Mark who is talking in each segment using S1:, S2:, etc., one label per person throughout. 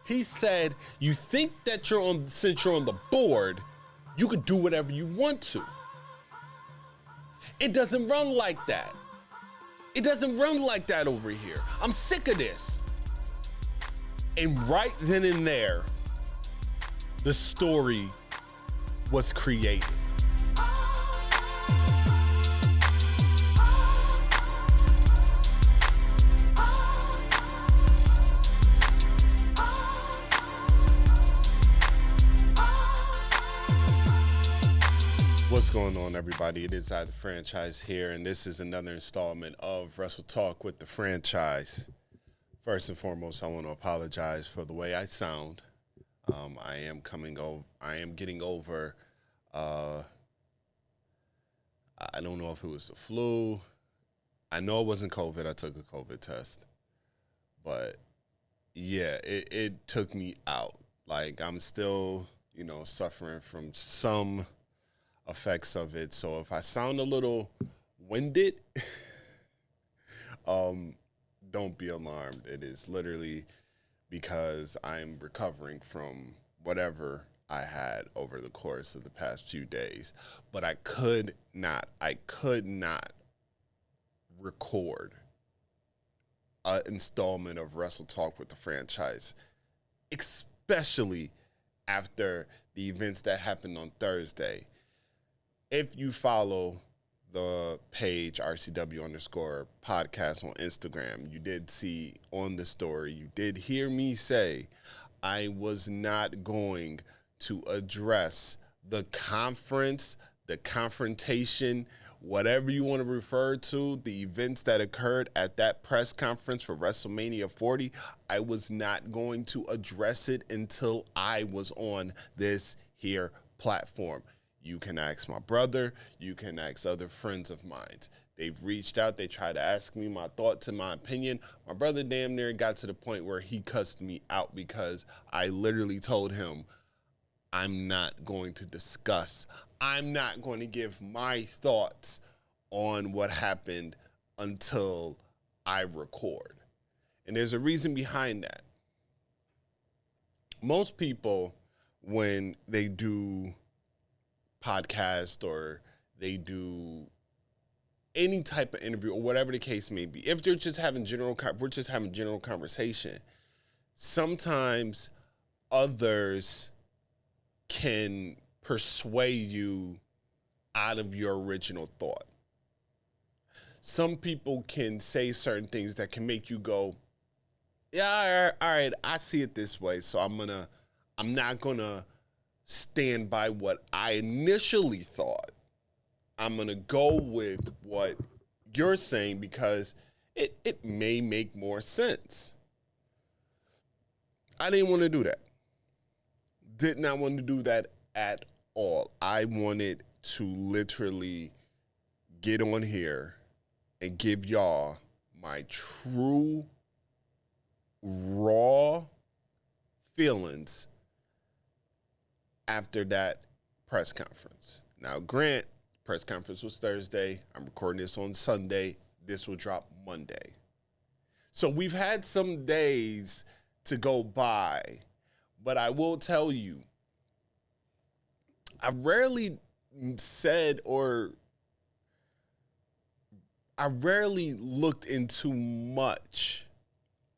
S1: He said, you think that since you're on the board, you could do whatever you want to. It doesn't run like that. It doesn't run like that over here. I'm sick of this. And right then and there, the story was created. What's going on, everybody? It is I, the Franchise, here, and this is another installment of Wrestle Talk with the Franchise. First and foremost, I want to apologize for the way I sound. I am getting over. I don't know if it was the flu. I know it wasn't COVID. I took a COVID test, but yeah, it took me out. Like, I'm still, suffering from some effects of it. So if I sound a little winded, don't be alarmed. It is literally because I'm recovering from whatever I had over the course of the past few days. But I could not record an installment of Wrestle Talk with the Franchise, especially after the events that happened on Thursday. If you follow the page RCW_podcast on Instagram, you did see on the story, you did hear me say I was not going to address the conference, the confrontation, whatever you want to refer to, the events that occurred at that press conference for Wrestlemania 40. I was not going to address it until I was on this here platform. You can ask my brother. You can ask other friends of mine. They've reached out. They tried to ask me my thoughts and my opinion. My brother damn near got to the point where he cussed me out because I literally told him, I'm not going to discuss. I'm not going to give my thoughts on what happened until I record. And there's a reason behind that. Most people, when they do podcast or they do any type of interview or whatever the case may be, if they're just having general conversation, sometimes others can persuade you out of your original thought. Some people can say certain things that can make you go, yeah, all right, I see it this way, so I'm not gonna stand by what I initially thought. I'm going to go with what you're saying because it may make more sense. I didn't want to do that. Did not want to do that at all. I wanted to literally get on here and give y'all my true, raw feelings after that press conference. Now, grant, press conference was Thursday. I'm recording this on Sunday. This will drop Monday. So we've had some days to go by, but I will tell you, I rarely looked into much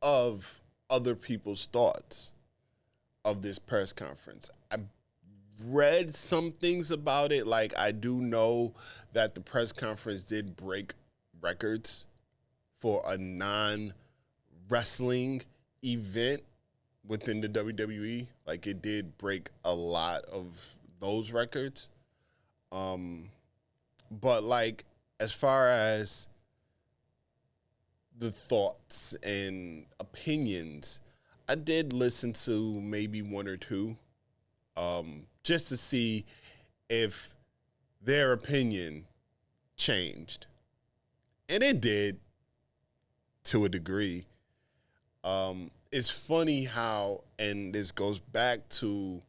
S1: of other people's thoughts of this press conference. I read some things about it. Like, I do know that the press conference did break records for a non-wrestling event within the WWE. Like, it did break a lot of those records. But like, as far as the thoughts and opinions, I did listen to maybe one or two, just to see if their opinion changed. And it did, to a degree. It's funny how, and this goes back to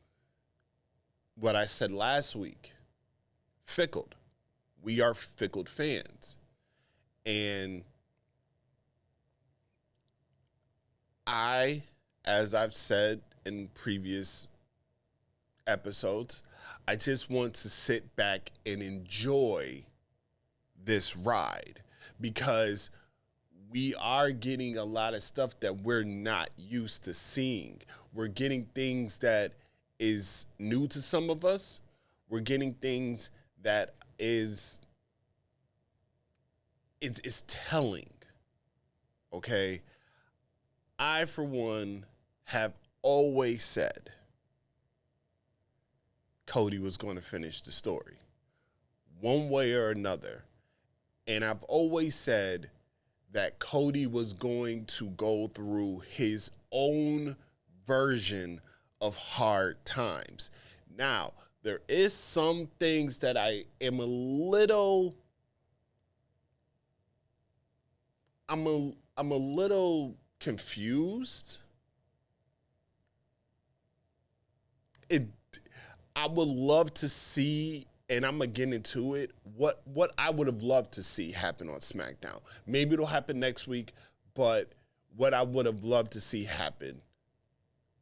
S1: what I said last week, fickled. We are fickled fans. And I as I've said in previous episodes, I just want to sit back and enjoy this ride because we are getting a lot of stuff that we're not used to seeing. We're getting things that is new to some of us. We're getting things that is it's telling. Okay? I, for one, have always said Cody was going to finish the story one way or another. And I've always said that Cody was going to go through his own version of hard times. Now, there is some things that I am a little confused. I would love to see, and I'm gonna get into it, what I would have loved to see happen on SmackDown. Maybe it'll happen next week, but what I would have loved to see happen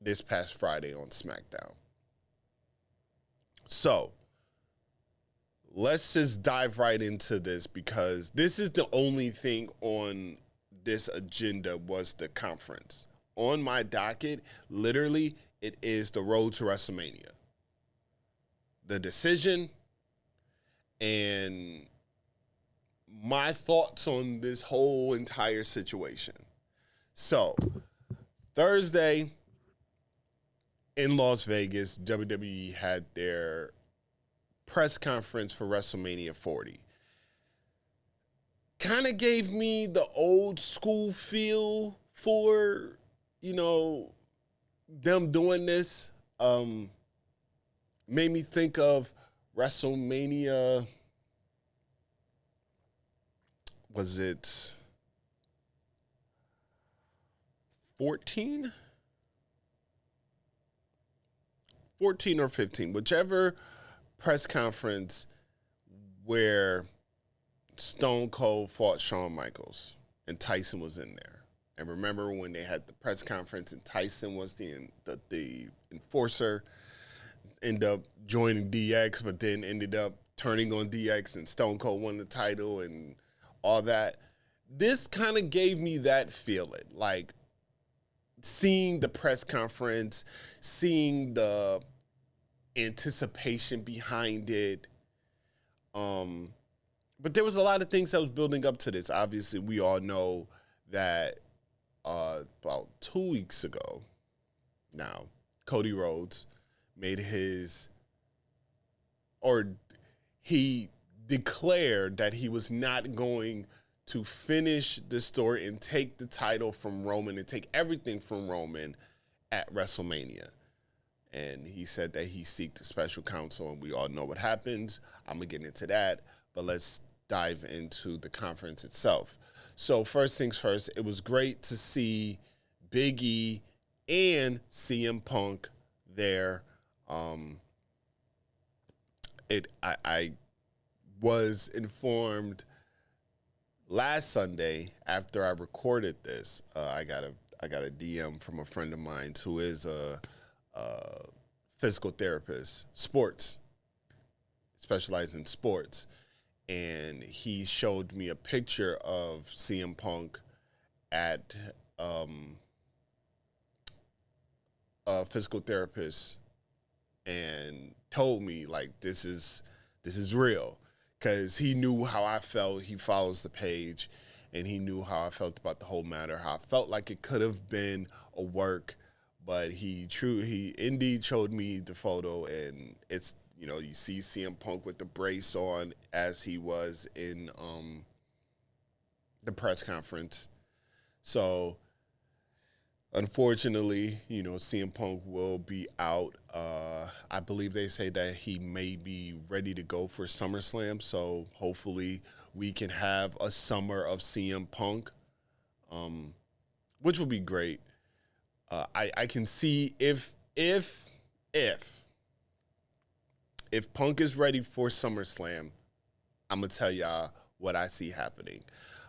S1: this past Friday on SmackDown. So, let's just dive right into this because this is the only thing on this agenda was the conference. On my docket, literally, it is the road to WrestleMania. The decision and my thoughts on this whole entire situation. So, Thursday in Las Vegas, WWE had their press conference for WrestleMania 40. Kind of gave me the old school feel for, them doing this. Made me think of WrestleMania. Was it 14? 14 or 15, whichever press conference where Stone Cold fought Shawn Michaels and Tyson was in there. And remember when they had the press conference and Tyson was the enforcer, ended up joining DX, but then ended up turning on DX and Stone Cold won the title and all that. This kind of gave me that feeling, like seeing the press conference, seeing the anticipation behind it. But there was a lot of things that was building up to this. Obviously, we all know that about 2 weeks ago now, Cody Rhodes he declared that he was not going to finish the story and take the title from Roman and take everything from Roman at WrestleMania. And he said that he seeked a special counsel, and we all know what happens. I'm going to get into that, but let's dive into the conference itself. So first things first, it was great to see Big E and CM Punk there. I was informed last Sunday after I recorded this. I got a DM from a friend of mine who is a physical therapist, specialized in sports, and he showed me a picture of CM Punk at a physical therapist and told me, like, this is real, because he knew how I felt. He follows the page, and he knew how I felt about the whole matter, how I felt like it could have been a work, but he indeed showed me the photo, and it's, you see CM Punk with the brace on as he was in the press conference. So, unfortunately, CM Punk will be out. I believe they say that he may be ready to go for SummerSlam, so hopefully we can have a summer of CM Punk, which will be great. I can see if Punk is ready for SummerSlam, I'm going to tell y'all what I see happening.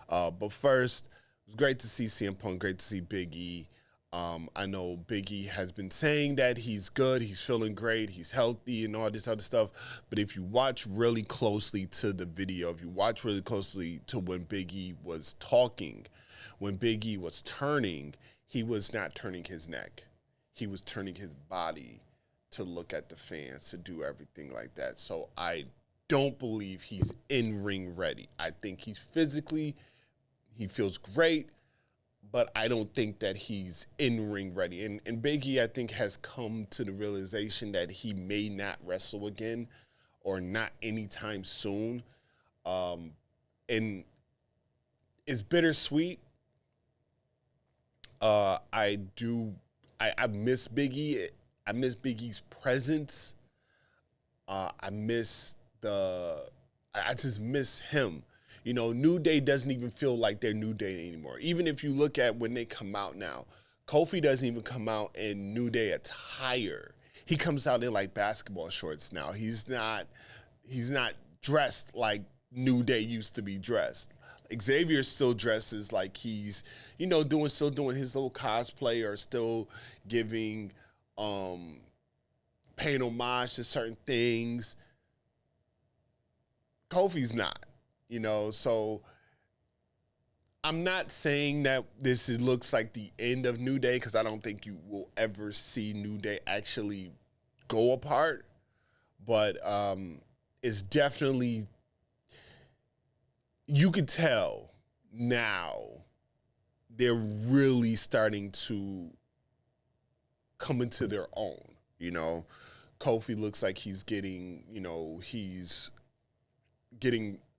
S1: But first, it was great to see CM Punk, great to see Big E. I know Big E has been saying that he's good, he's feeling great, he's healthy, and all this other stuff. But if you watch really closely to the video, if you watch really closely to when Big E was talking, when Big E was turning, he was not turning his neck. He was turning his body to look at the fans, to do everything like that. So I don't believe he's in-ring ready. I think he's physically, he feels great, but I don't think that he's in-ring ready. And Big E, I think, has come to the realization that he may not wrestle again or not anytime soon. And it's bittersweet. I miss Big E. I miss Big E's presence. I just miss him. You know, New Day doesn't even feel like they're New Day anymore. Even if you look at when they come out now, Kofi doesn't even come out in New Day attire. He comes out in like basketball shorts now. He's not dressed like New Day used to be dressed. Xavier still dresses like he's, you know, still doing his little cosplay or still giving, paying homage to certain things. Kofi's not. You know, so I'm not saying that this looks like the end of New Day, because I don't think you will ever see New Day actually go apart. But it's definitely, you could tell now they're really starting to come into their own. You know, Kofi looks like he's getting,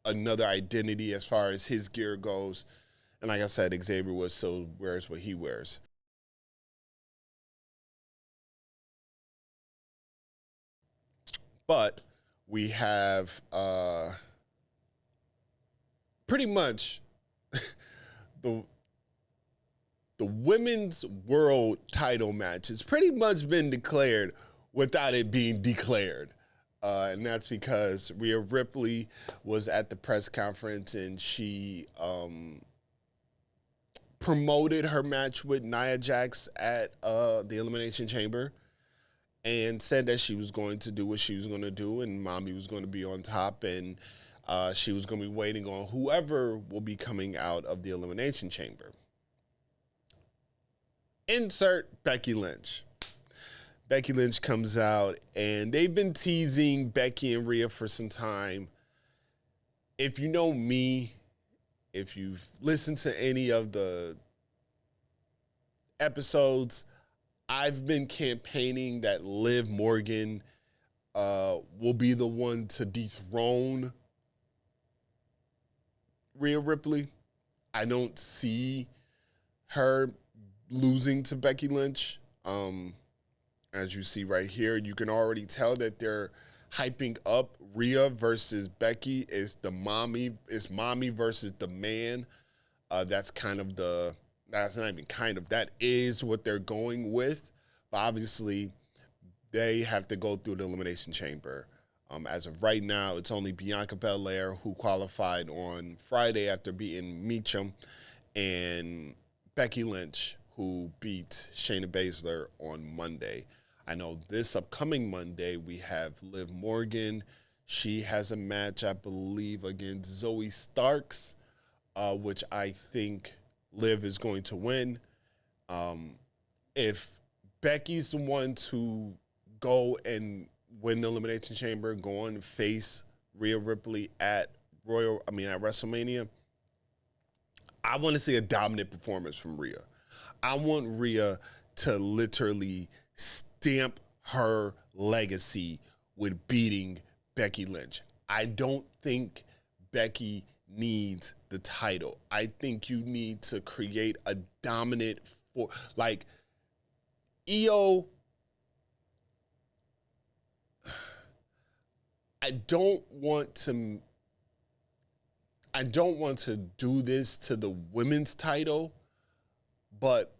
S1: another identity as far as his gear goes. And like I said, Xavier still wears what he wears. But we have pretty much the women's world title match has pretty much been declared without it being declared. And that's because Rhea Ripley was at the press conference and she promoted her match with Nia Jax at the Elimination Chamber and said that she was going to do what she was going to do and Mommy was going to be on top and she was going to be waiting on whoever will be coming out of the Elimination Chamber. Insert Becky Lynch. Becky Lynch comes out, and they've been teasing Becky and Rhea for some time. If you know me, if you've listened to any of the episodes, I've been campaigning that Liv Morgan will be the one to dethrone Rhea Ripley. I don't see her losing to Becky Lynch. As you see right here, you can already tell that they're hyping up Rhea versus Becky. It's mommy versus the man. That's that is what they're going with. But obviously, they have to go through the Elimination Chamber. As of right now, it's only Bianca Belair who qualified on Friday after beating Meacham, and Becky Lynch who beat Shayna Baszler on Monday. I know this upcoming Monday we have Liv Morgan. She has a match, I believe, against Zoe Starks, which I think Liv is going to win. If Becky's the one to go and win the Elimination Chamber, go on and face Rhea Ripley at WrestleMania, I want to see a dominant performance from Rhea. I want Rhea to literally stamp her legacy with beating Becky Lynch. I don't think Becky needs the title. I think you need to create a dominant Io. I don't want to do this to the women's title, but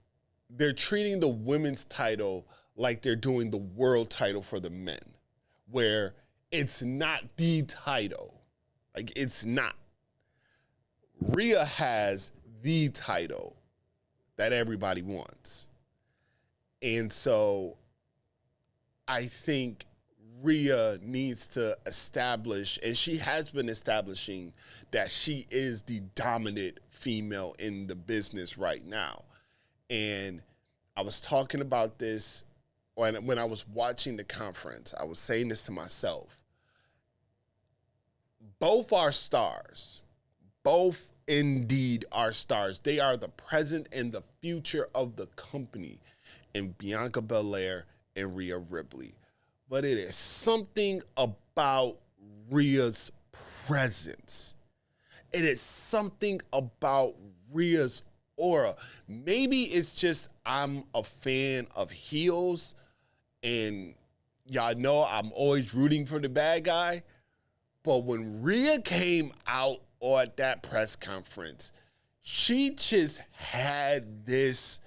S1: they're treating the women's title like they're doing the world title for the men, where it's not the title. Like, it's not. Rhea has the title that everybody wants. And so I think Rhea needs to establish, and she has been establishing, that she is the dominant female in the business right now. And I was talking about this when I was watching the conference. I was saying this to myself. Both are stars. Both indeed are stars. They are the present and the future of the company in Bianca Belair and Rhea Ripley. But it is something about Rhea's presence. It is something about Rhea's aura. Maybe it's just I'm a fan of heels, and y'all know I'm always rooting for the bad guy. But when Rhea came out at that press conference, she just had this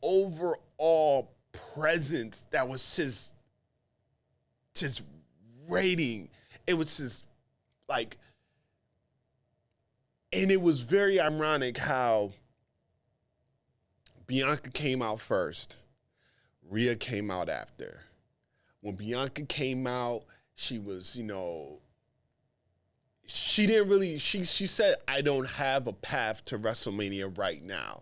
S1: overall presence that was just radiating. It was just like, and it was very ironic how Bianca came out first, Rhea came out after. When Bianca came out, she was, she didn't really, she said, I don't have a path to WrestleMania right now,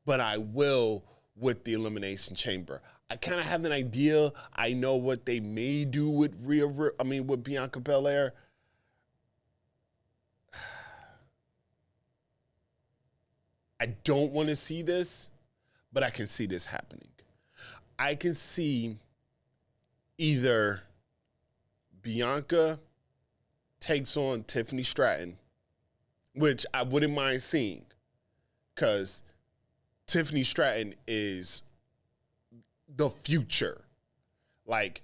S1: but I will with the Elimination Chamber. I kind of have an idea. I know what they may do with with Bianca Belair. I don't want to see this, but I can see this happening. I can see either Bianca takes on Tiffany Stratton, which I wouldn't mind seeing, because Tiffany Stratton is the future. Like,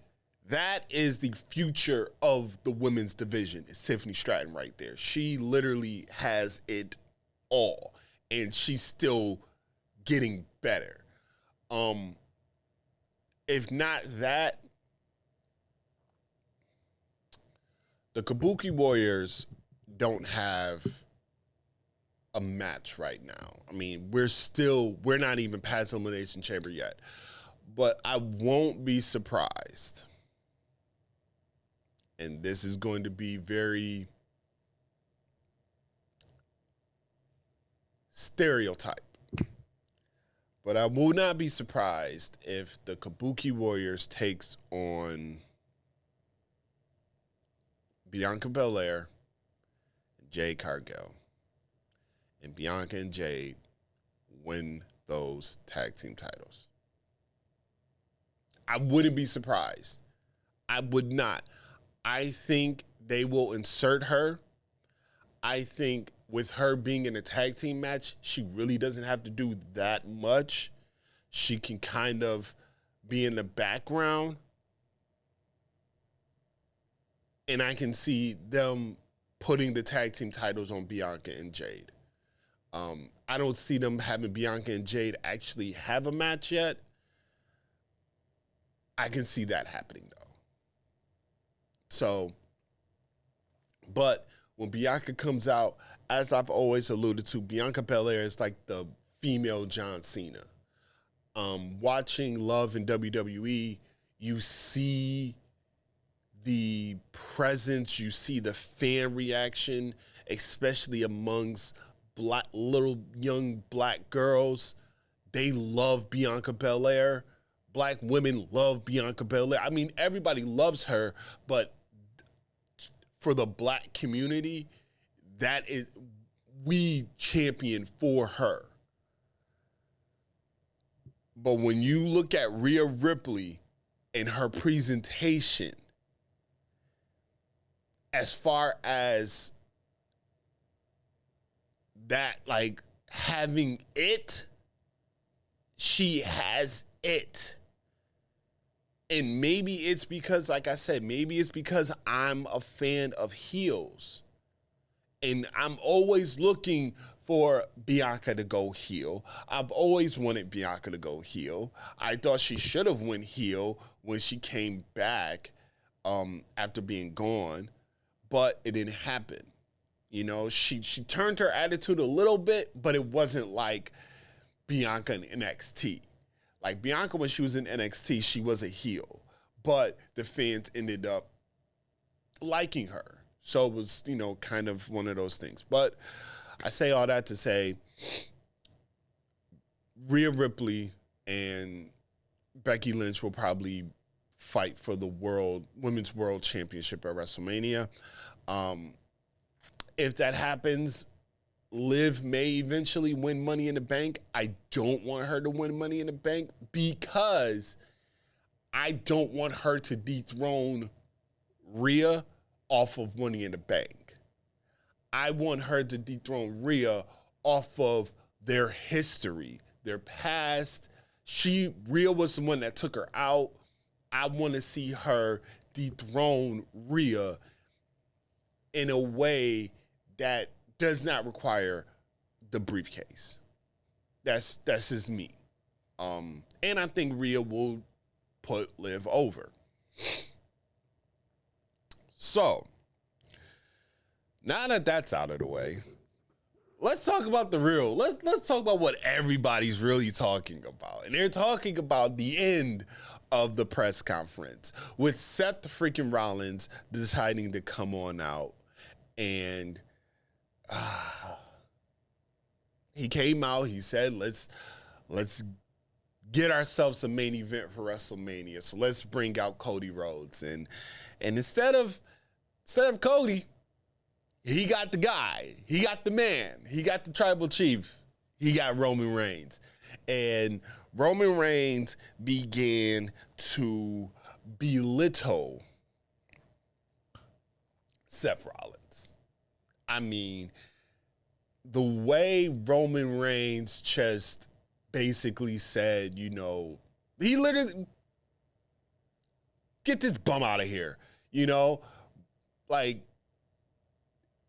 S1: that is the future of the women's division. It's Tiffany Stratton right there. She literally has it all, and she's still getting better. If not that, the Kabuki Warriors don't have a match right now. I mean, we're not even past Elimination Chamber yet. But I won't be surprised. And this is going to be very stereotype. But I will not be surprised if the Kabuki Warriors takes on Bianca Belair and Jade Cargill. And Bianca and Jade win those tag team titles. I wouldn't be surprised. I would not. I think they will insert her. I think with her being in a tag team match, she really doesn't have to do that much. She can kind of be in the background. And I can see them putting the tag team titles on Bianca and Jade. I don't see them having Bianca and Jade actually have a match yet. I can see that happening, though. So, but when Bianca comes out, as I've always alluded to, Bianca Belair is like the female John Cena. Watching Love in WWE, you see the presence, you see the fan reaction, especially amongst little young black girls. They love Bianca Belair. Black women love Bianca Belair. I mean, everybody loves her, but for the black community, that is, we champion for her. But when you look at Rhea Ripley and her presentation, as far as that, like, having it, she has it. And maybe it's because, like I said, maybe it's because I'm a fan of heels. And I'm always looking for Bianca to go heel. I've always wanted Bianca to go heel. I thought she should have went heel when she came back after being gone, but it didn't happen. You know, she turned her attitude a little bit, but it wasn't like Bianca in NXT. Like Bianca, when she was in NXT, she was a heel, but the fans ended up liking her. So it was, kind of one of those things. But I say all that to say Rhea Ripley and Becky Lynch will probably fight for the Women's World Championship at WrestleMania. If that happens, Liv may eventually win Money in the Bank. I don't want her to win Money in the Bank because I don't want her to dethrone Rhea off of Money in the Bank. I want her to dethrone Rhea off of their history, their past. Rhea was the one that took her out. I want to see her dethrone Rhea in a way that does not require the briefcase. That's just me. And I think Rhea will put Liv over. So, now that that's out of the way, let's talk about the real. Let's talk about what everybody's really talking about. And they're talking about the end of the press conference with Seth freaking Rollins deciding to come on out. And he came out, he said, let's get ourselves a main event for WrestleMania. So let's bring out Cody Rhodes. And instead of Cody, he got the guy. He got the man. He got the tribal chief. He got Roman Reigns. And Roman Reigns began to belittle Seth Rollins. I mean, the way Roman Reigns just basically said, he literally, get this bum out of here, like,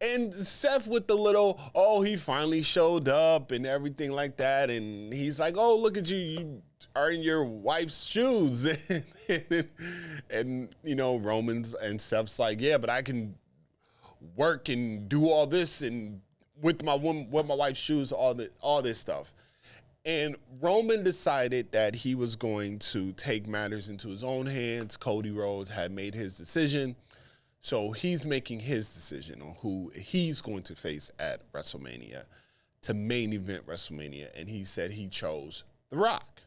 S1: and Seth with the little, he finally showed up and everything like that. And he's like, oh, look at you. You are in your wife's shoes. and Roman's and Seth's like, yeah, but I can work and do all this and with my wife's shoes, all this stuff. And Roman decided that he was going to take matters into his own hands. Cody Rhodes had made his decision. So he's making his decision on who he's going to face at WrestleMania to main event WrestleMania. And he said he chose The Rock.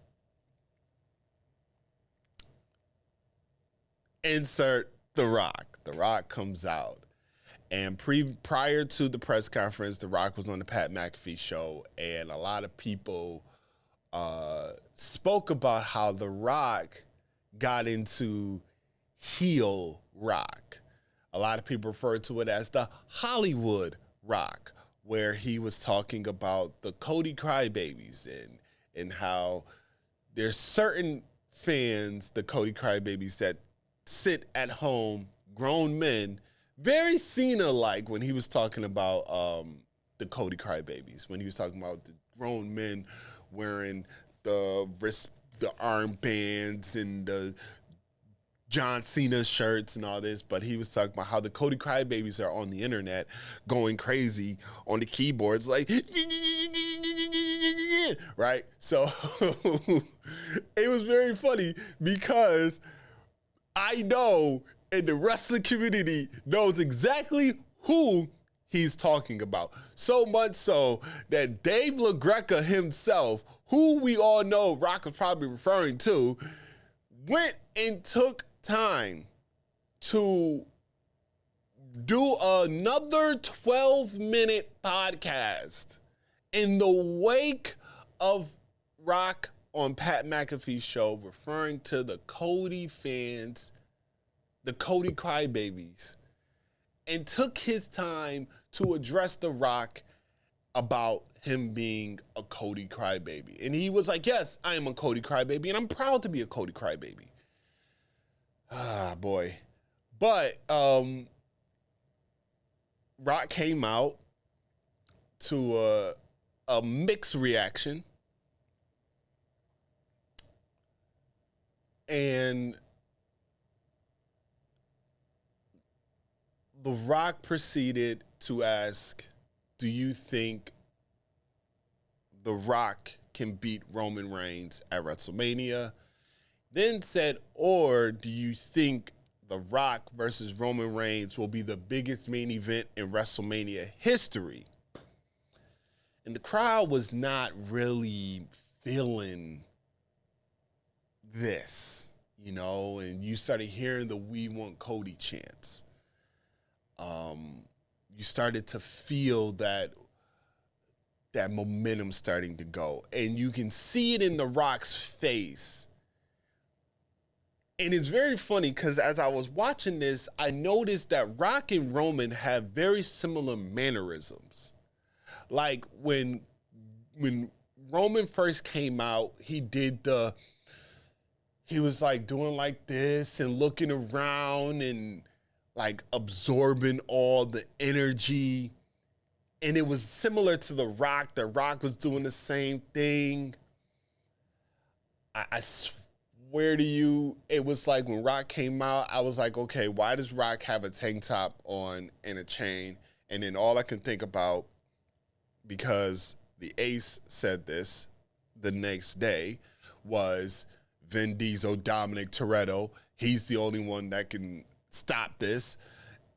S1: Insert The Rock. The Rock comes out. And prior to the press conference, The Rock was on the Pat McAfee show. And a lot of people spoke about how The Rock got into heel Rock. A lot of people refer to it as the Hollywood Rock, where he was talking about the Cody crybabies and how there's certain fans, the Cody crybabies, that sit at home, grown men, very Cena-like when he was talking about the Cody crybabies, when he was talking about the grown men wearing the armbands and the John Cena shirts and all this, but he was talking about how the Cody crybabies are on the internet going crazy on the keyboards, like, right? So it was very funny because I know in the wrestling community knows exactly who he's talking about. So much so that Dave LaGreca himself, who we all know Rock was probably referring to, went and took time to do another 12-minute podcast in the wake of Rock on Pat McAfee's show, referring to the Cody fans, the Cody crybabies, and took his time to address The Rock about him being a Cody crybaby. And he was like, yes, I am a Cody crybaby, and I'm proud to be a Cody crybaby. Ah, boy. But Rock came out to a mixed reaction. And The Rock proceeded to ask, do you think The Rock can beat Roman Reigns at WrestleMania. Then said, or do you think The Rock versus Roman Reigns will be the biggest main event in WrestleMania history? And the crowd was not really feeling this, you know, and you started hearing the "We Want Cody" chants. You started to feel that momentum starting to go. And you can see it in The Rock's face. And it's very funny because as I was watching this, I noticed that Rock and Roman have very similar mannerisms. Like when Roman first came out, he was like doing like this and looking around and like absorbing all the energy. And it was similar to The Rock. The Rock was doing the same thing. I swear to you, it was like when Rock came out, I was like, okay, why does Rock have a tank top on and a chain? And then all I can think about, because the Ace said this the next day, was Vin Diesel, Dominic Toretto. He's the only one that can stop this.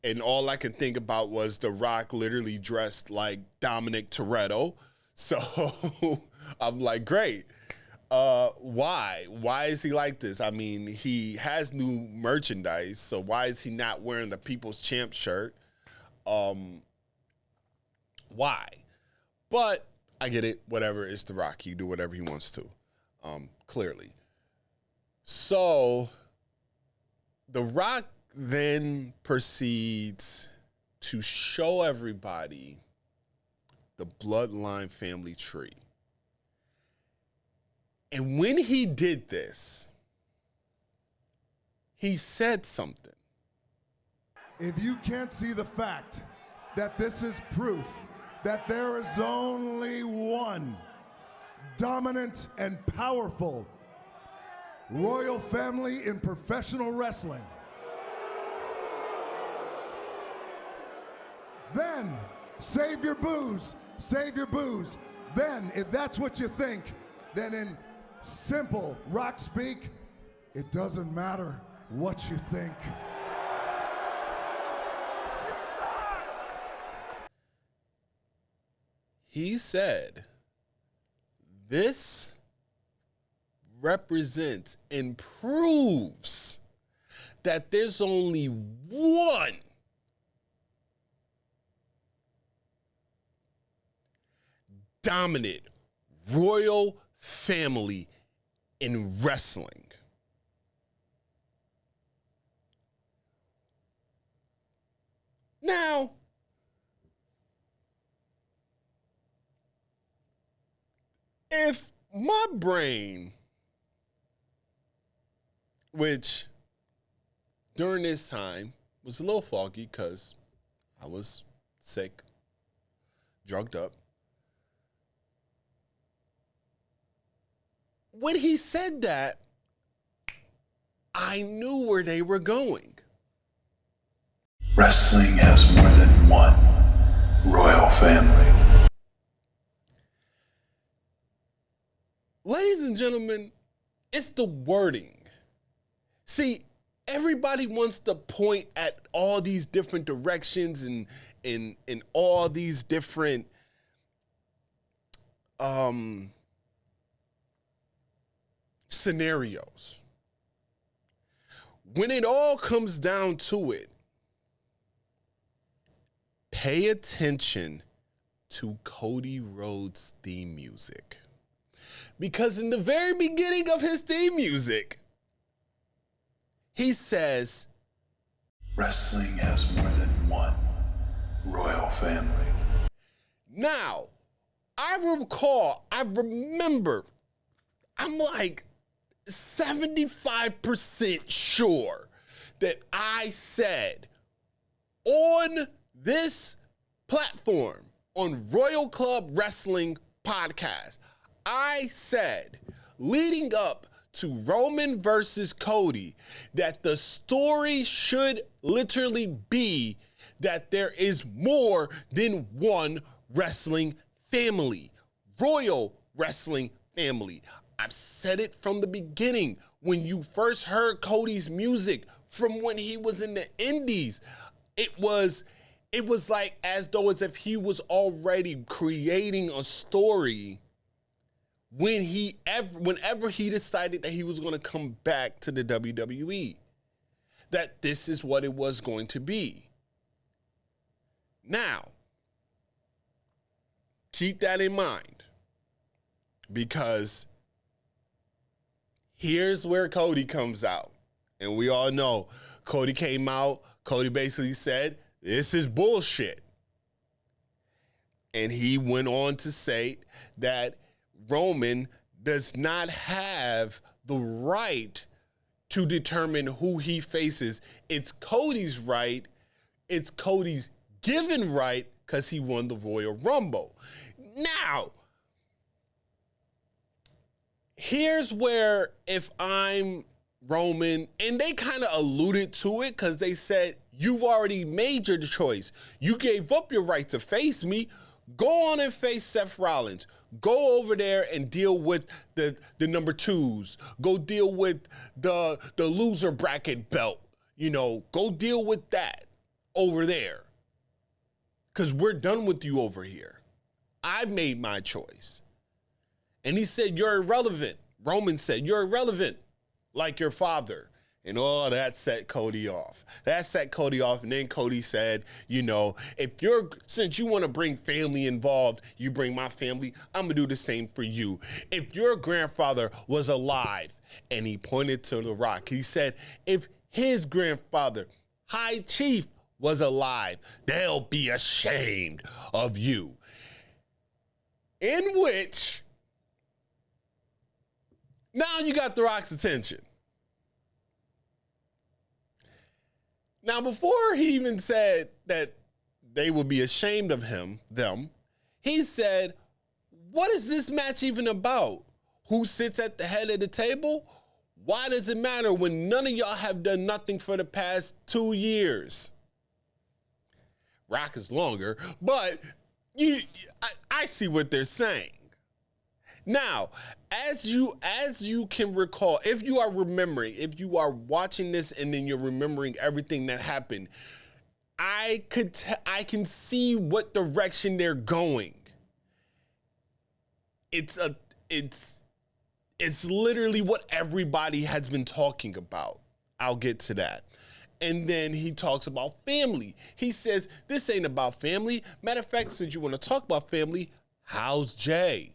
S1: And all I could think about was The Rock literally dressed like Dominic Toretto. So I'm like, great. Why? Why is he like this? I mean, he has new merchandise, so why is he not wearing the People's Champ shirt? Why? But I get it. Whatever. It's The Rock. He do whatever he wants to, clearly. So The Rock then proceeds to show everybody the Bloodline family tree. And when he did this, he said something.
S2: If you can't see the fact that this is proof that there is only one dominant and powerful royal family in professional wrestling, then save your booze, save your booze. Then, if that's what you think, then in simple Rock speak, it doesn't matter what you think.
S1: He said, this represents and proves that there's only one dominant royal family in wrestling. Now, if my brain, which during this time was a little foggy because I was sick, drugged up, when he said that, I knew where they were going.
S3: Wrestling has more than one royal family.
S1: Ladies and gentlemen, it's the wording. See, everybody wants to point at all these different directions and all these different scenarios. When it all comes down to it, pay attention to Cody Rhodes' theme music. Because in the very beginning of his theme music, he says,
S3: Wrestling has more than one royal family.
S1: Now, I remember, I'm like 75% sure that I said on this platform, on Royal Club Wrestling Podcast, I said, leading up to Roman versus Cody, that the story should literally be that there is more than one wrestling family, royal wrestling family. I've said it from the beginning. When you first heard Cody's music from when he was in the Indies, it was like as though as if he was already creating a story whenever he decided that he was going to come back to the WWE, that this is what it was going to be. Now, keep that in mind, because here's where Cody comes out. And we all know Cody came out, Cody basically said, this is bullshit. And he went on to say that Roman does not have the right to determine who he faces. It's Cody's right. It's Cody's given right because he won the Royal Rumble. Now, here's where if I'm Roman, and they kind of alluded to it because they said, you've already made your choice. You gave up your right to face me. Go on and face Seth Rollins. Go over there and deal with the number twos. Go deal with the loser bracket belt. You know, go deal with that over there. Because we're done with you over here. I made my choice. And he said, you're irrelevant. Roman said, you're irrelevant like your father. And that set Cody off. That set Cody off. And then Cody said, you know, since you want to bring family involved, you bring my family, I'm going to do the same for you. If your grandfather was alive, and he pointed to The Rock, he said, if his grandfather, High Chief, was alive, they'll be ashamed of you. In which, now you got The Rock's attention. Now, before he even said that they would be ashamed of them, he said, what is this match even about? Who sits at the head of the table? Why does it matter when none of y'all have done nothing for the past 2 years? Rock is longer, but I see what they're saying. Now, as you can recall, if you are remembering, if you are watching this and then you're remembering everything that happened, I can see what direction they're going. It's literally what everybody has been talking about. I'll get to that. And then he talks about family. He says, this ain't about family. Matter of fact, since you want to talk about family, how's Jay?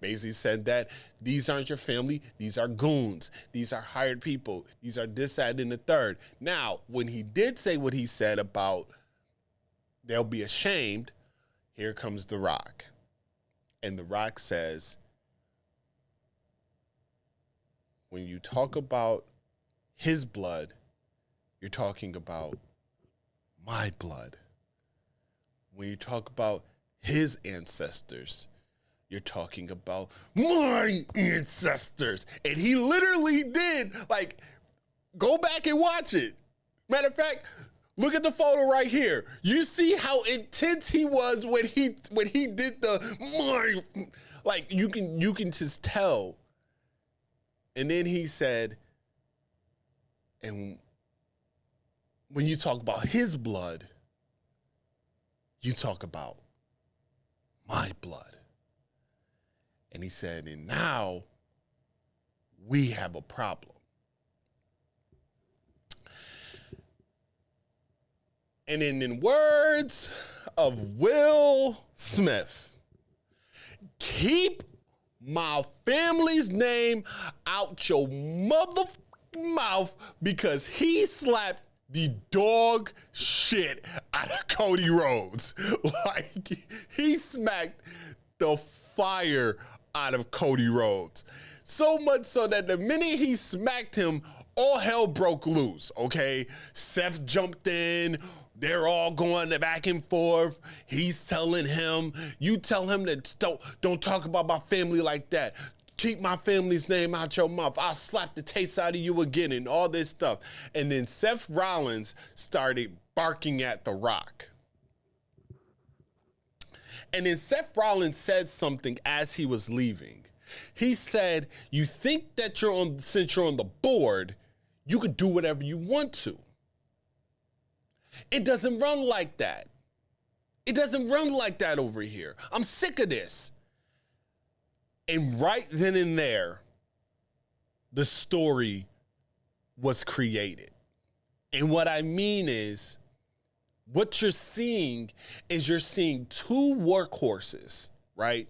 S1: Basically said that these aren't your family, these are goons, these are hired people, these are this, that, and the third. Now, when he did say what he said about they'll be ashamed, here comes The Rock. And The Rock says, when you talk about his blood, you're talking about my blood. When you talk about his ancestors, you're talking about my ancestors. And he literally did, like, go back and watch it. Matter of fact, look at the photo right here. You see how intense he was when he did the, like, you can just tell. And then he said, and when you talk about his blood, you talk about my blood. And he said, and now we have a problem. And in words of Will Smith, keep my family's name out your motherfucking mouth, because he slapped the dog shit out of Cody Rhodes. Like, he smacked the fire out of Cody Rhodes. So much so that the minute he smacked him, all hell broke loose, okay? Seth jumped in. They're all going back and forth. He's telling him, you tell him that don't talk about my family like that. Keep my family's name out your mouth. I'll slap the taste out of you again, and all this stuff. And then Seth Rollins started barking at The Rock. And then Seth Rollins said something as he was leaving. He said, you think that since you're on the board, you could do whatever you want to. It doesn't run like that. It doesn't run like that over here. I'm sick of this. And right then and there, the story was created. And what I mean is, what you're seeing is you're seeing two workhorses, right?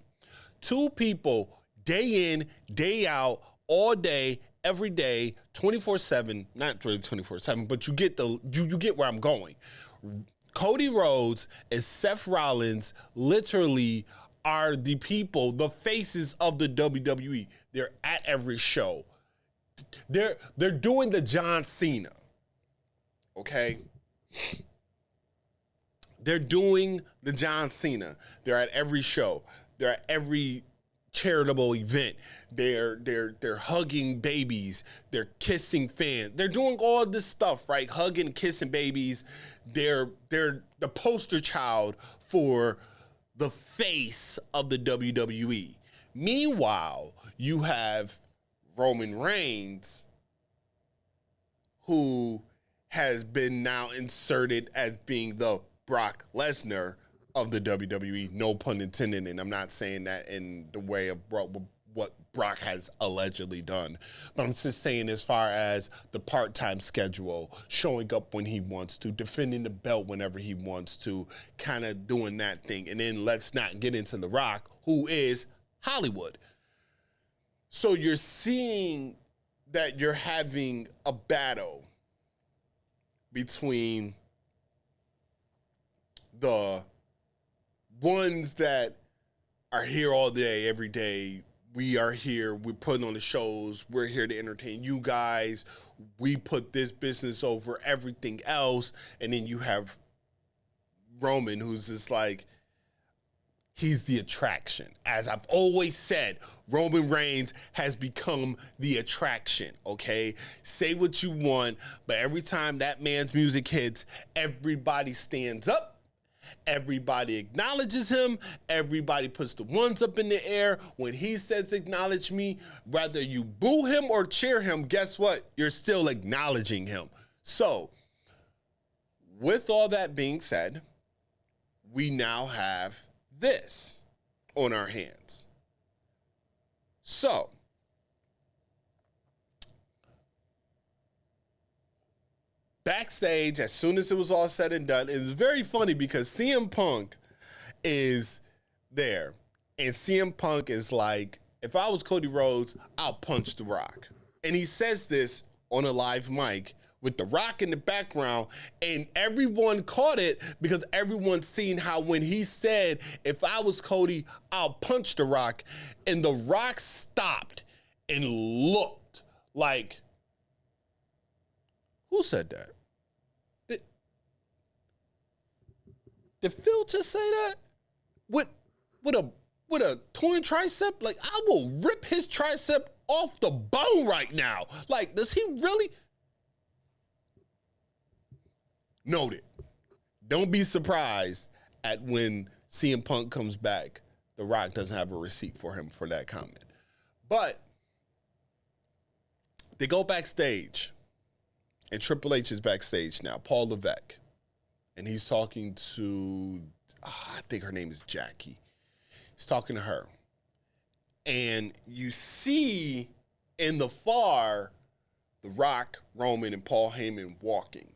S1: Two people, day in, day out, all day, every day, 24/7, not really 24/7, but you get where I'm going. Cody Rhodes and Seth Rollins literally are the people, the faces of the WWE. They're at every show. They're doing the John Cena. Okay? They're doing the John Cena. They're at every show. They're at every charitable event. They're hugging babies. They're kissing fans. They're doing all this stuff, right? Hugging, kissing babies. They're the poster child for the face of the WWE. Meanwhile, you have Roman Reigns, who has been now inserted as being the Brock Lesnar of the WWE, no pun intended, and I'm not saying that in the way of what Brock has allegedly done, but I'm just saying as far as the part-time schedule, showing up when he wants to, defending the belt whenever he wants to, kind of doing that thing. And then let's not get into The Rock, who is Hollywood. So you're seeing that you're having a battle between the ones that are here all day, every day. We are here. We're putting on the shows. We're here to entertain you guys. We put this business over everything else. And then you have Roman, who's just like, he's the attraction. As I've always said, Roman Reigns has become the attraction, okay? Say what you want, but every time that man's music hits, everybody stands up. Everybody acknowledges him. Everybody puts the ones up in the air. When he says acknowledge me, whether you boo him or cheer him, guess what? You're still acknowledging him. So, with all that being said, we now have this on our hands. So, backstage, as soon as it was all said and done, it was very funny because CM Punk is there. And CM Punk is like, if I was Cody Rhodes, I'll punch The Rock. And he says this on a live mic with The Rock in the background. And everyone caught it because everyone's seen how when he said, if I was Cody, I'll punch The Rock. And The Rock stopped and looked like, who said that? Did Phil just say that? With a torn tricep? Like, I will rip his tricep off the bone right now. Like, does he really? Noted. Don't be surprised at when CM Punk comes back, The Rock doesn't have a receipt for him for that comment. But they go backstage, and Triple H is backstage now, Paul Levesque. And he's talking to, I think her name is Jackie. He's talking to her. And you see in the far, The Rock, Roman, and Paul Heyman walking.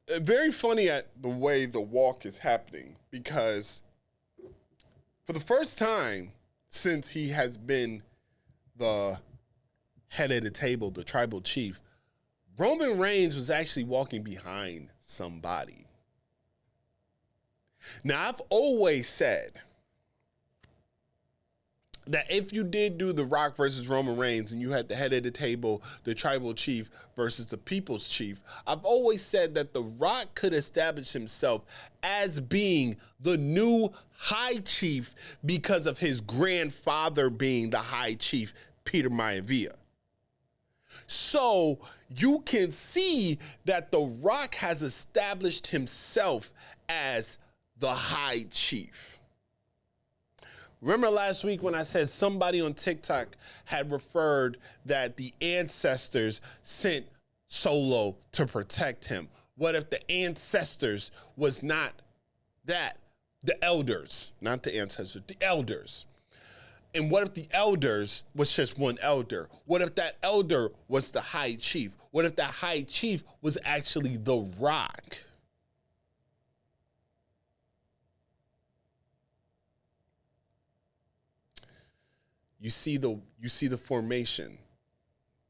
S1: Very funny at the way the walk is happening, because for the first time since he has been the head of the table, the tribal chief, Roman Reigns was actually walking behind somebody. Now, I've always said that if you did do The Rock versus Roman Reigns and you had the head of the table, the tribal chief versus the people's chief, I've always said that The Rock could establish himself as being the new high chief because of his grandfather being the high chief, Peter Maivia. So you can see that The Rock has established himself as the High Chief. Remember last week when I said somebody on TikTok had referred that the ancestors sent Solo to protect him? What if the ancestors was not that? The elders, not the ancestors, the elders. And what if the elders was just one elder? What if that elder was the High Chief? What if that High Chief was actually The Rock? You see the formation.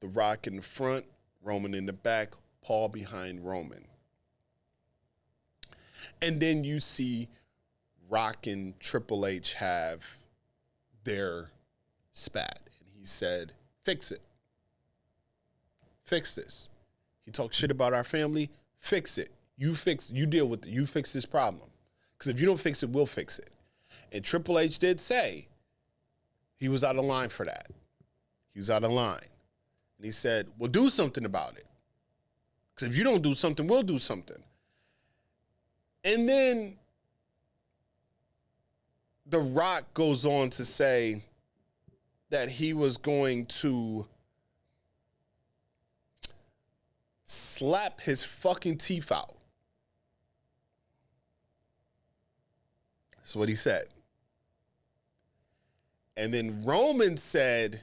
S1: The Rock in the front, Roman in the back, Paul behind Roman. And then you see Rock and Triple H have their spat. And he said, fix it. Fix this. He talked shit about our family. Fix it. You deal with it. You fix this problem. Because if you don't fix it, we'll fix it. And Triple H did say he was out of line for that. He was out of line. And he said, well, do something about it. Because if you don't do something, we'll do something. And then The Rock goes on to say that he was going to slap his fucking teeth out. That's what he said. And then Roman said,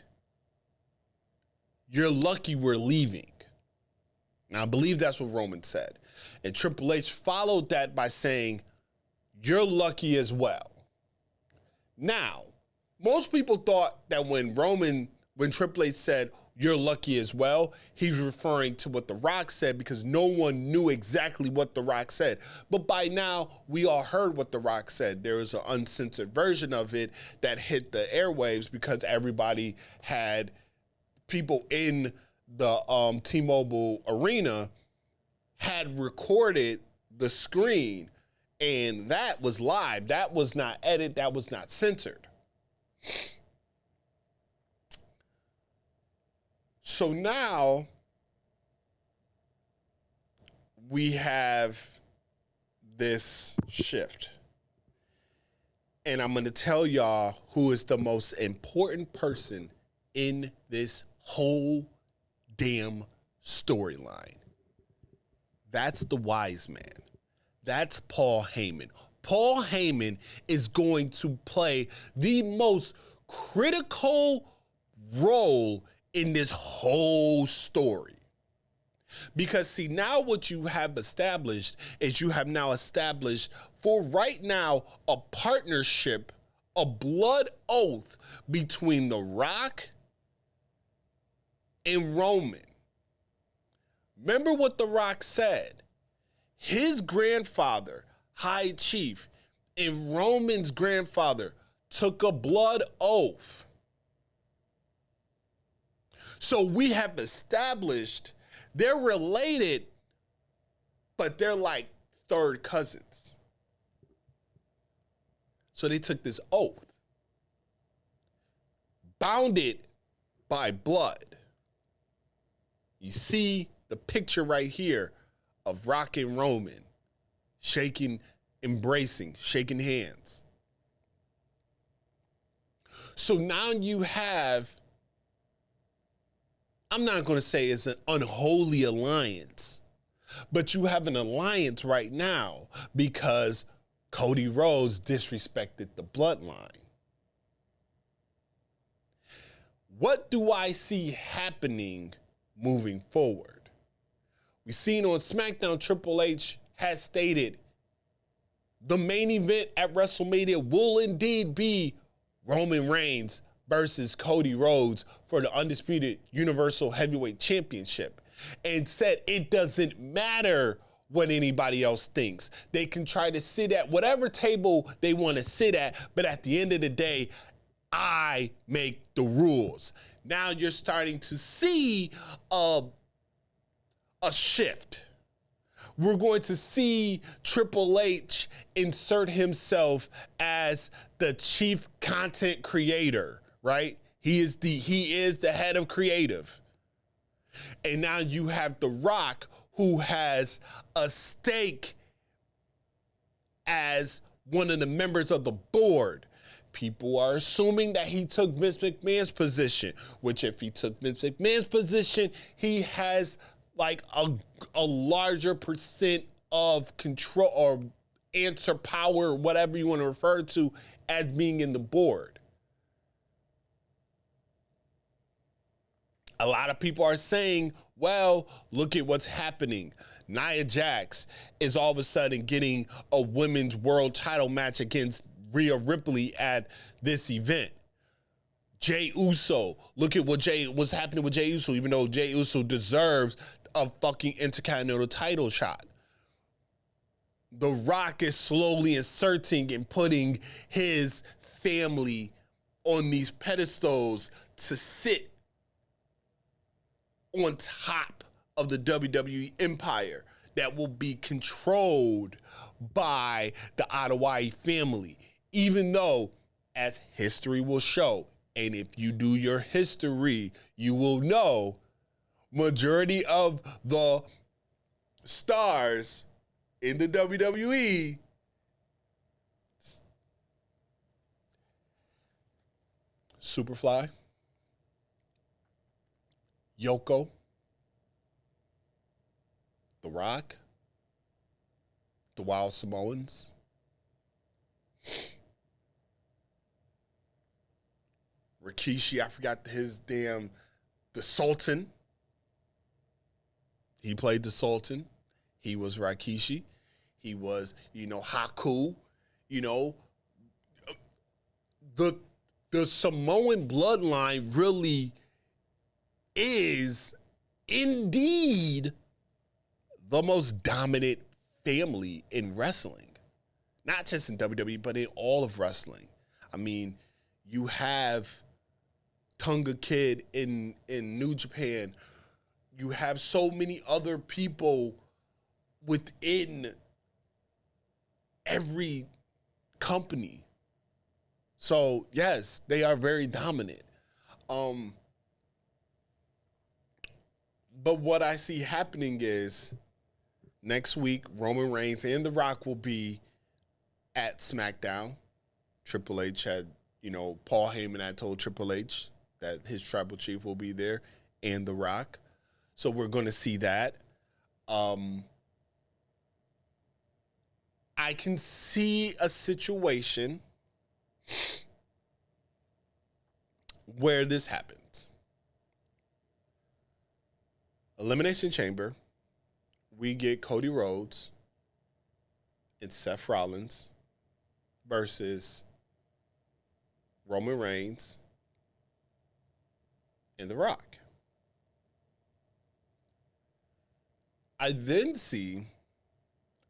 S1: you're lucky we're leaving. Now, I believe that's what Roman said. And Triple H followed that by saying, you're lucky as well. Now, most people thought that when Triple H said, you're lucky as well, he's referring to what The Rock said because no one knew exactly what The Rock said. But by now, we all heard what The Rock said. There was an uncensored version of it that hit the airwaves because everybody had people in the T-Mobile Arena had recorded the screen, and that was live. That was not edited. That was not censored. So now we have this shift. And I'm going to tell y'all who is the most important person in this whole damn storyline. That's the wise man. That's Paul Heyman. Paul Heyman is going to play the most critical role in this whole story. Because see, now what you have established is you have now established for right now a partnership, a blood oath between The Rock and Roman. Remember what The Rock said. His grandfather, High Chief, and Roman's grandfather took a blood oath. So we have established they're related, but they're like third cousins. So they took this oath, bounded by blood. You see the picture right here of Rock and Roman shaking, embracing, shaking hands. So now you have, I'm not going to say it's an unholy alliance, but you have an alliance right now because Cody Rhodes disrespected the bloodline. What do I see happening moving forward? We've seen on SmackDown, Triple H has stated the main event at WrestleMania will indeed be Roman Reigns versus Cody Rhodes for the Undisputed Universal Heavyweight Championship, and said it doesn't matter what anybody else thinks. They can try to sit at whatever table they want to sit at, but at the end of the day, I make the rules. Now you're starting to see a shift. We're going to see Triple H insert himself as the chief content creator, right? He is the head of creative. And now you have The Rock, who has a stake as one of the members of the board. People are assuming that he took Vince McMahon's position, which if he took Vince McMahon's position, he has like a larger percent of control or answer power, whatever you want to refer to, as being in the board. A lot of people are saying, well, look at what's happening. Nia Jax is all of a sudden getting a women's world title match against Rhea Ripley at this event. Jey Uso, look at what's happening with Jey Uso, even though Jey Uso deserves a fucking Intercontinental title shot. The Rock is slowly inserting and putting his family on these pedestals to sit on top of the WWE empire that will be controlled by the Ottaway family. Even though, as history will show, and if you do your history, you will know, majority of the stars in the WWE Superfly, Yoko, The Rock, the Wild Samoans, Rikishi, I forgot the Sultan. He played the Sultan. He was Rikishi. He was, Haku. The Samoan bloodline really is indeed the most dominant family in wrestling. Not just in WWE, but in all of wrestling. I mean, you have Tonga Kid in New Japan. You have so many other people within every company. So, yes, they are very dominant. But what I see happening is next week, Roman Reigns and The Rock will be at SmackDown. Triple H had, Paul Heyman had told Triple H that his tribal chief will be there and The Rock. So we're going to see that. I can see a situation where this happens. Elimination Chamber, we get Cody Rhodes and Seth Rollins versus Roman Reigns and The Rock. I then see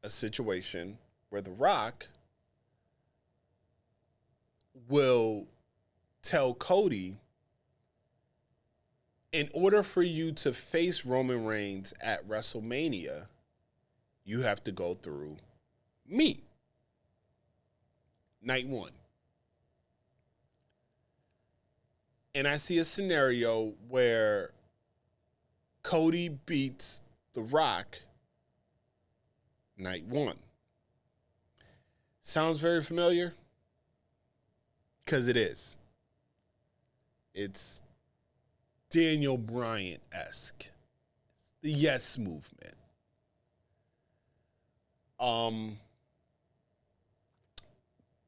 S1: a situation where The Rock will tell Cody, in order for you to face Roman Reigns at WrestleMania, you have to go through me. Night one. And I see a scenario where Cody beats The Rock night one. Sounds very familiar? Because it is. It's Daniel Bryan-esque. It's the Yes Movement.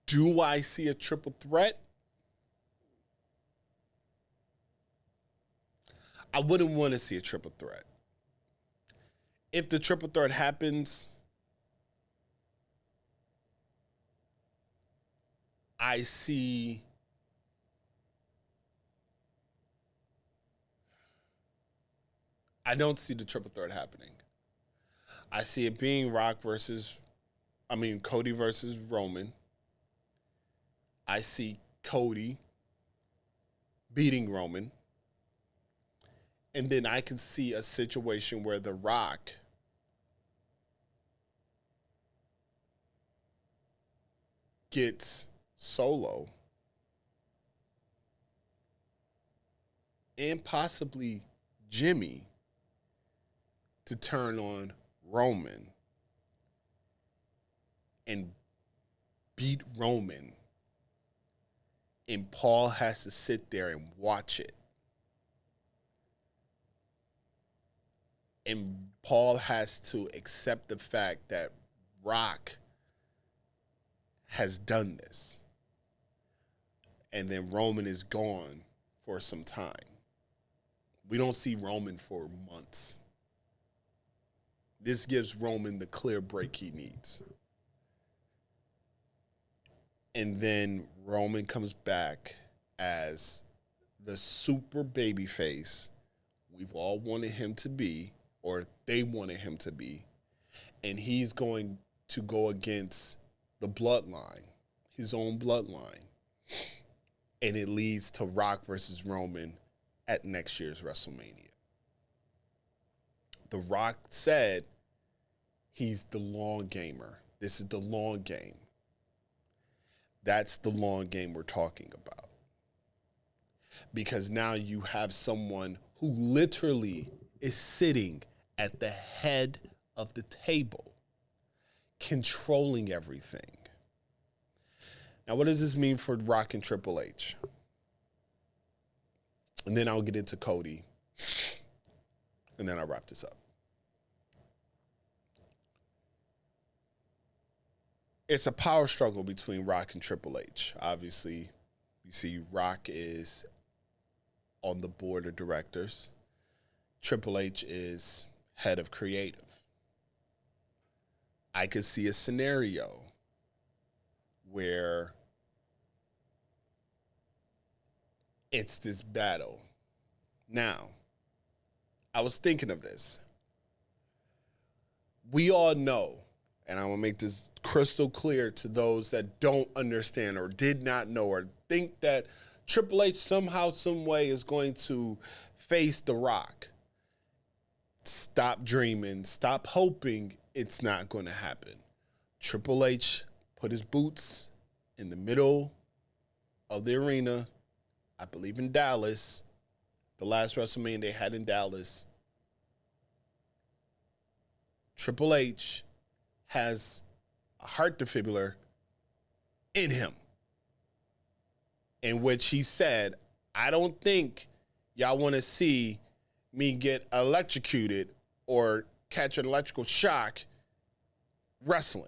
S1: Do I see a triple threat? I wouldn't want to see a triple threat. If the triple threat happens, I don't see the triple threat happening. I see it being Cody versus Roman. I see Cody beating Roman. And then I can see a situation where The Rock gets Solo and possibly Jimmy to turn on Roman and beat Roman, and Paul has to sit there and watch it. And Paul has to accept the fact that Rock has done this. And then Roman is gone for some time. We don't see Roman for months. This gives Roman the clear break he needs. And then Roman comes back as the super babyface we've all wanted him to be, or they wanted him to be. And he's going to go against the bloodline, his own bloodline. And it leads to Rock versus Roman at next year's WrestleMania. The Rock said he's the long gamer. This is the long game. That's the long game we're talking about. Because now you have someone who literally is sitting at the head of the table, controlling everything. Now, what does this mean for Rock and Triple H? And then I'll get into Cody, and then I'll wrap this up. It's a power struggle between Rock and Triple H. Obviously, you see Rock is on the board of directors. Triple H is head of creative. I could see a scenario where it's this battle. Now, I was thinking of this. We all know, and I will make this crystal clear to those that don't understand or did not know or think that Triple H somehow, some way is going to face The Rock. Stop dreaming. Stop hoping. It's not going to happen. Triple H put his boots in the middle of the arena, I believe in Dallas, the last WrestleMania they had in Dallas. Triple H has a heart defibrillator in him, in which he said, I don't think y'all want to see me get electrocuted or catch an electrical shock wrestling.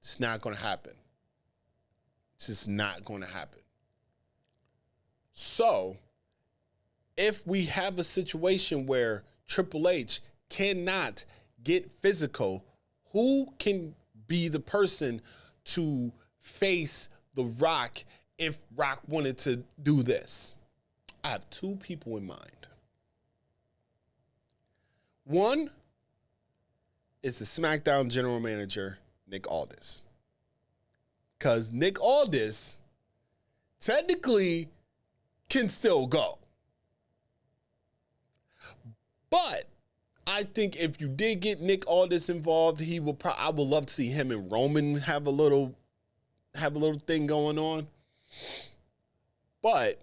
S1: It's not going to happen. It's just not going to happen. So, if we have a situation where Triple H cannot get physical, who can be the person to face The Rock if Rock wanted to do this? I have two people in mind. One is the SmackDown general manager, Nick Aldis. Because Nick Aldis technically can still go. But I think if you did get Nick Aldis involved, I would love to see him and Roman have a little thing going on. But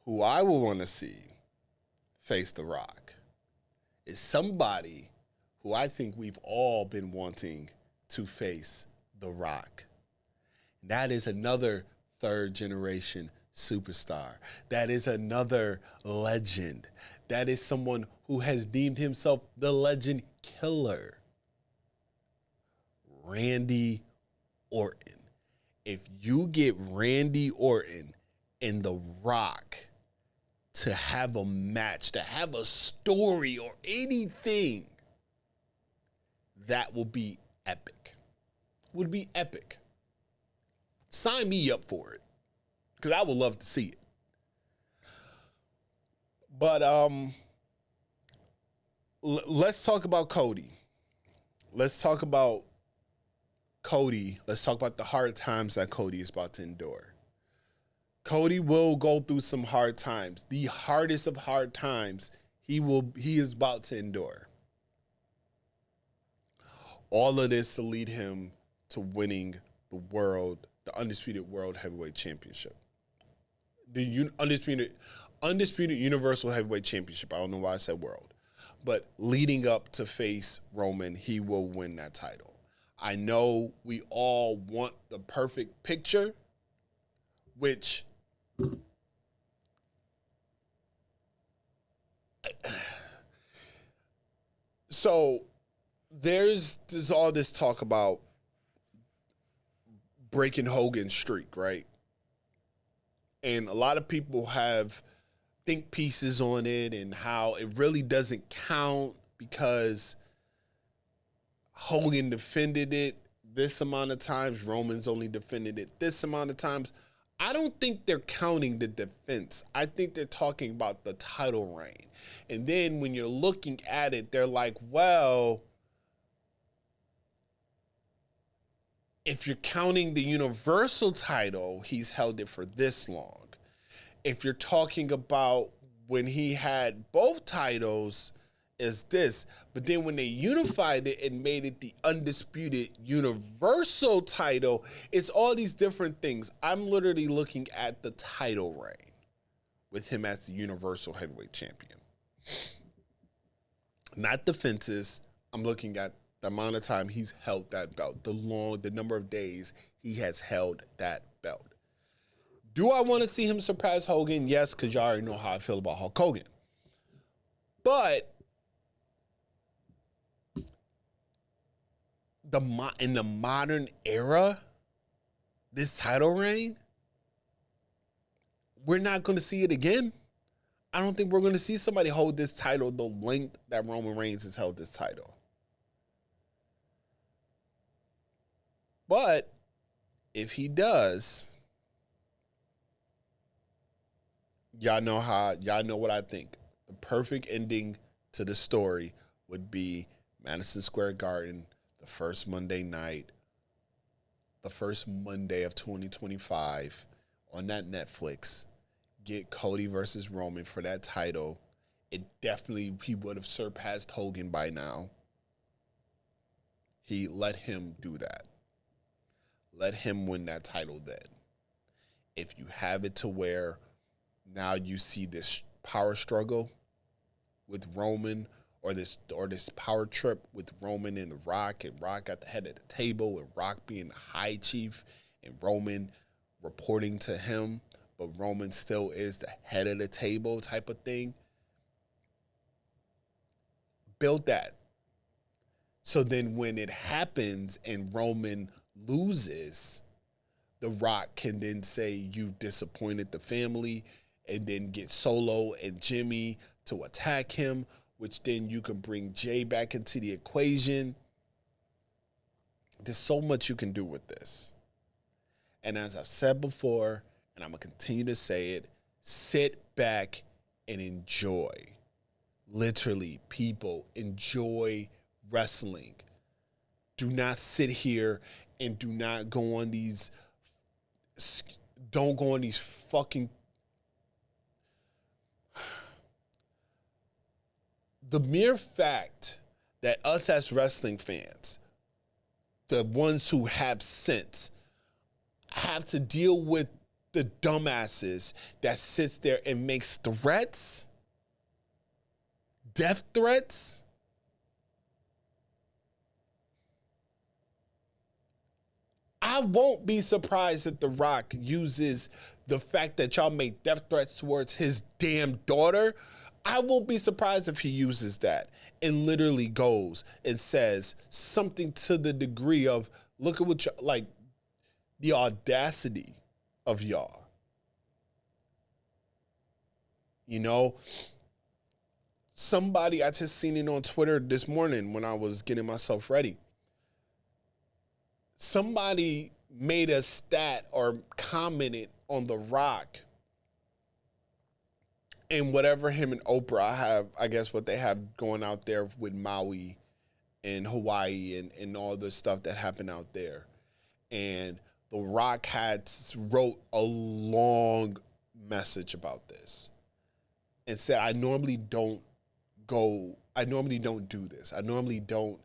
S1: who I would want to see face The Rock is somebody who I think we've all been wanting to face The Rock. That is another third generation superstar. That is another legend. That is someone who has deemed himself the legend killer. Randy Orton. If you get Randy Orton and The Rock to have a match, to have a story or anything, that will be epic. Would be epic. Sign me up for it, because I would love to see it. But let's talk about Cody. Let's talk about Cody. Let's talk about the hard times that Cody is about to endure. Cody will go through some hard times. The hardest of hard times he is about to endure. All of this to lead him to winning the Undisputed World Heavyweight Championship. the undisputed Universal Heavyweight Championship. I don't know why I said world. But leading up to face Roman, he will win that title. I know we all want the perfect picture, which so there's all this talk about breaking Hogan's streak, right? And a lot of people have think pieces on it and how it really doesn't count because Hogan defended it this amount of times, Roman's only defended it this amount of times. I don't think they're counting the defense. I think they're talking about the title reign. And then when you're looking at it, they're like, well, if you're counting the Universal title, he's held it for this long. If you're talking about when he had both titles, is this. But then when they unified it and made it the undisputed Universal title, it's all these different things. I'm literally looking at the title reign with him as the Universal Heavyweight Champion. Not defenses. I'm looking at the amount of time he's held that belt, the number of days he has held that belt. Do I want to see him surpass Hogan? Yes, because y'all already know how I feel about Hulk Hogan. But in the modern era, this title reign, we're not going to see it again. I don't think we're going to see somebody hold this title the length that Roman Reigns has held this title. But if he does, y'all know what I think. The perfect ending to the story would be Madison Square Garden, the first Monday night, the first Monday of 2025 on that Netflix. Get Cody versus Roman for that title. He would have surpassed Hogan by now. Let him do that. Let him win that title then. If you have it to where now you see this power struggle with Roman or this power trip with Roman and The Rock, and Rock at the head of the table, and Rock being the high chief, and Roman reporting to him, but Roman still is the head of the table type of thing. Build that. So then when it happens and Roman loses, The Rock can then say, you disappointed the family, and then get Solo and Jimmy to attack him, which then you can bring Jay back into the equation. There's so much you can do with this. And as I've said before, and I'm going to continue to say it, sit back and enjoy. Literally, people, enjoy wrestling. Do not sit here and don't go on these fucking... The mere fact that us as wrestling fans, the ones who have sense, have to deal with the dumbasses that sits there and makes threats, death threats. I won't be surprised if The Rock uses the fact that y'all make death threats towards his damn daughter. I won't be surprised if he uses that and literally goes and says something to the degree of, look at what y'all, like, the audacity of y'all. You know, somebody, I just seen it on Twitter this morning when I was getting myself ready. Somebody made a stat or commented on The Rock and whatever him and Oprah have, I guess what they have going out there with Maui and Hawaii and all the stuff that happened out there. And The Rock wrote a long message about this and said, I normally don't do this. I normally don't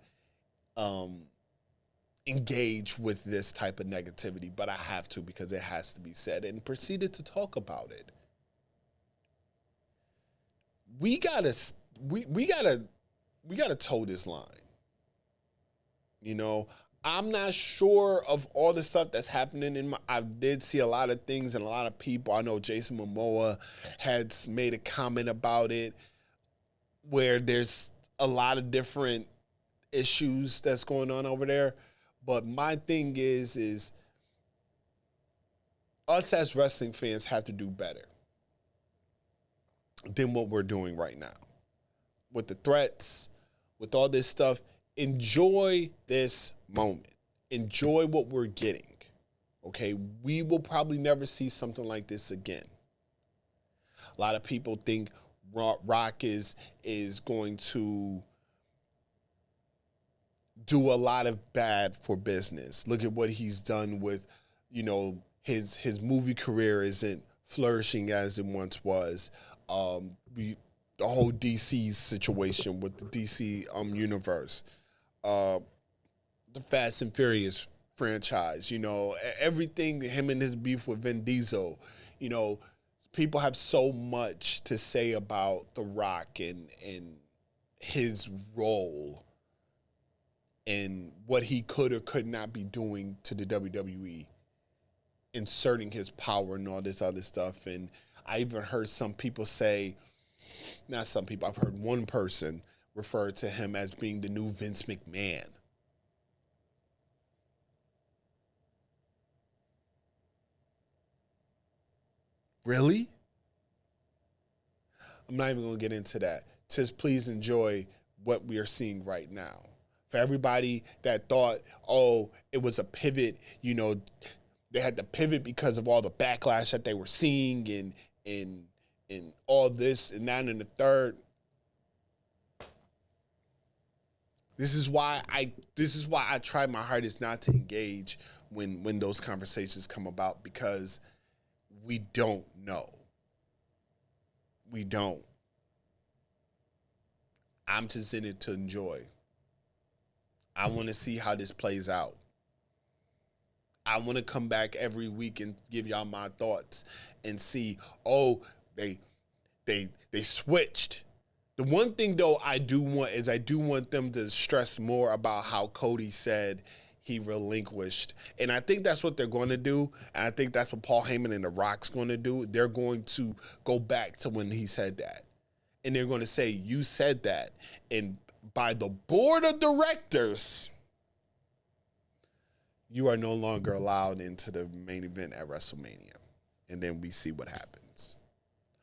S1: engage with this type of negativity, but I have to because it has to be said, and proceeded to talk about it. We gotta toe this line. You know, I'm not sure of all the stuff that's happening I did see a lot of things and a lot of people. I know Jason Momoa had made a comment about it where there's a lot of different issues that's going on over there. But my thing is us as wrestling fans have to do better than what we're doing right now. With the threats, with all this stuff, enjoy this moment. Enjoy what we're getting, okay? We will probably never see something like this again. A lot of people think Rock is going to do a lot of bad for business. Look at what he's done with, you know, his movie career isn't flourishing as it once was. The whole DC situation with the DC universe. The Fast and Furious franchise, you know, everything, him and his beef with Vin Diesel, you know, people have so much to say about The Rock and his role and what he could or could not be doing to the WWE, inserting his power and all this other stuff. And I even heard some people say, not some people, I've heard one person refer to him as being the new Vince McMahon. Really? I'm not even going to get into that. Just please enjoy what we are seeing right now. For everybody that thought, oh, it was a pivot, you know, they had to pivot because of all the backlash that they were seeing and all this and that and the third. This is why I try my hardest not to engage when those conversations come about, because we don't know. We don't. I'm just in it to enjoy. I want to see how this plays out. I want to come back every week and give y'all my thoughts and see, oh, they switched. The one thing though I do want them to stress more about how Cody said he relinquished. And I think that's what they're going to do. And I think that's what Paul Heyman and The Rock's going to do. They're going to go back to when he said that. And they're going to say, you said that. And by the board of directors, you are no longer allowed into the main event at WrestleMania. And then we see what happens.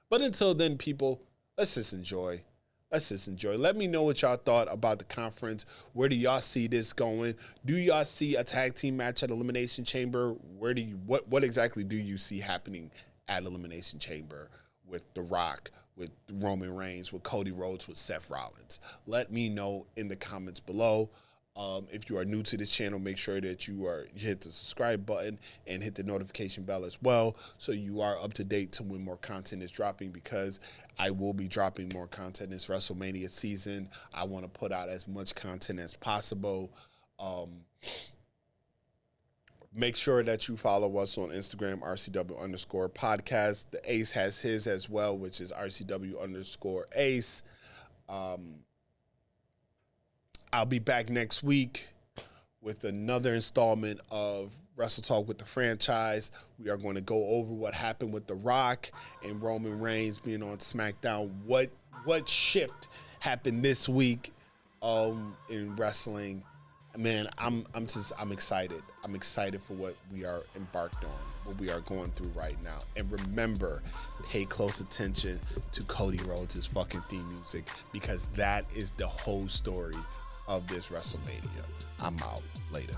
S1: But until then, people, let's just enjoy. Let's just enjoy. Let me know what y'all thought about the conference. Where do y'all see this going? Do y'all see a tag team match at Elimination Chamber? What exactly do you see happening at Elimination Chamber with The Rock, with Roman Reigns, with Cody Rhodes, with Seth Rollins? Let me know in the comments below. If you are new to this channel, make sure that you hit the subscribe button and hit the notification bell as well, so you are up to date to when more content is dropping, because I will be dropping more content this WrestleMania season. I want to put out as much content as possible. Make sure that you follow us on Instagram, RCW_podcast. The Ace has his as well, which is RCW_Ace. I'll be back next week with another installment of Wrestle Talk with the franchise. We are going to go over what happened with The Rock and Roman Reigns being on SmackDown. What shift happened this week in wrestling? Man, I'm excited. I'm excited for what we are embarked on, what we are going through right now. And remember, pay close attention to Cody Rhodes' fucking theme music, because that is the whole story of this WrestleMania. I'm out. Later.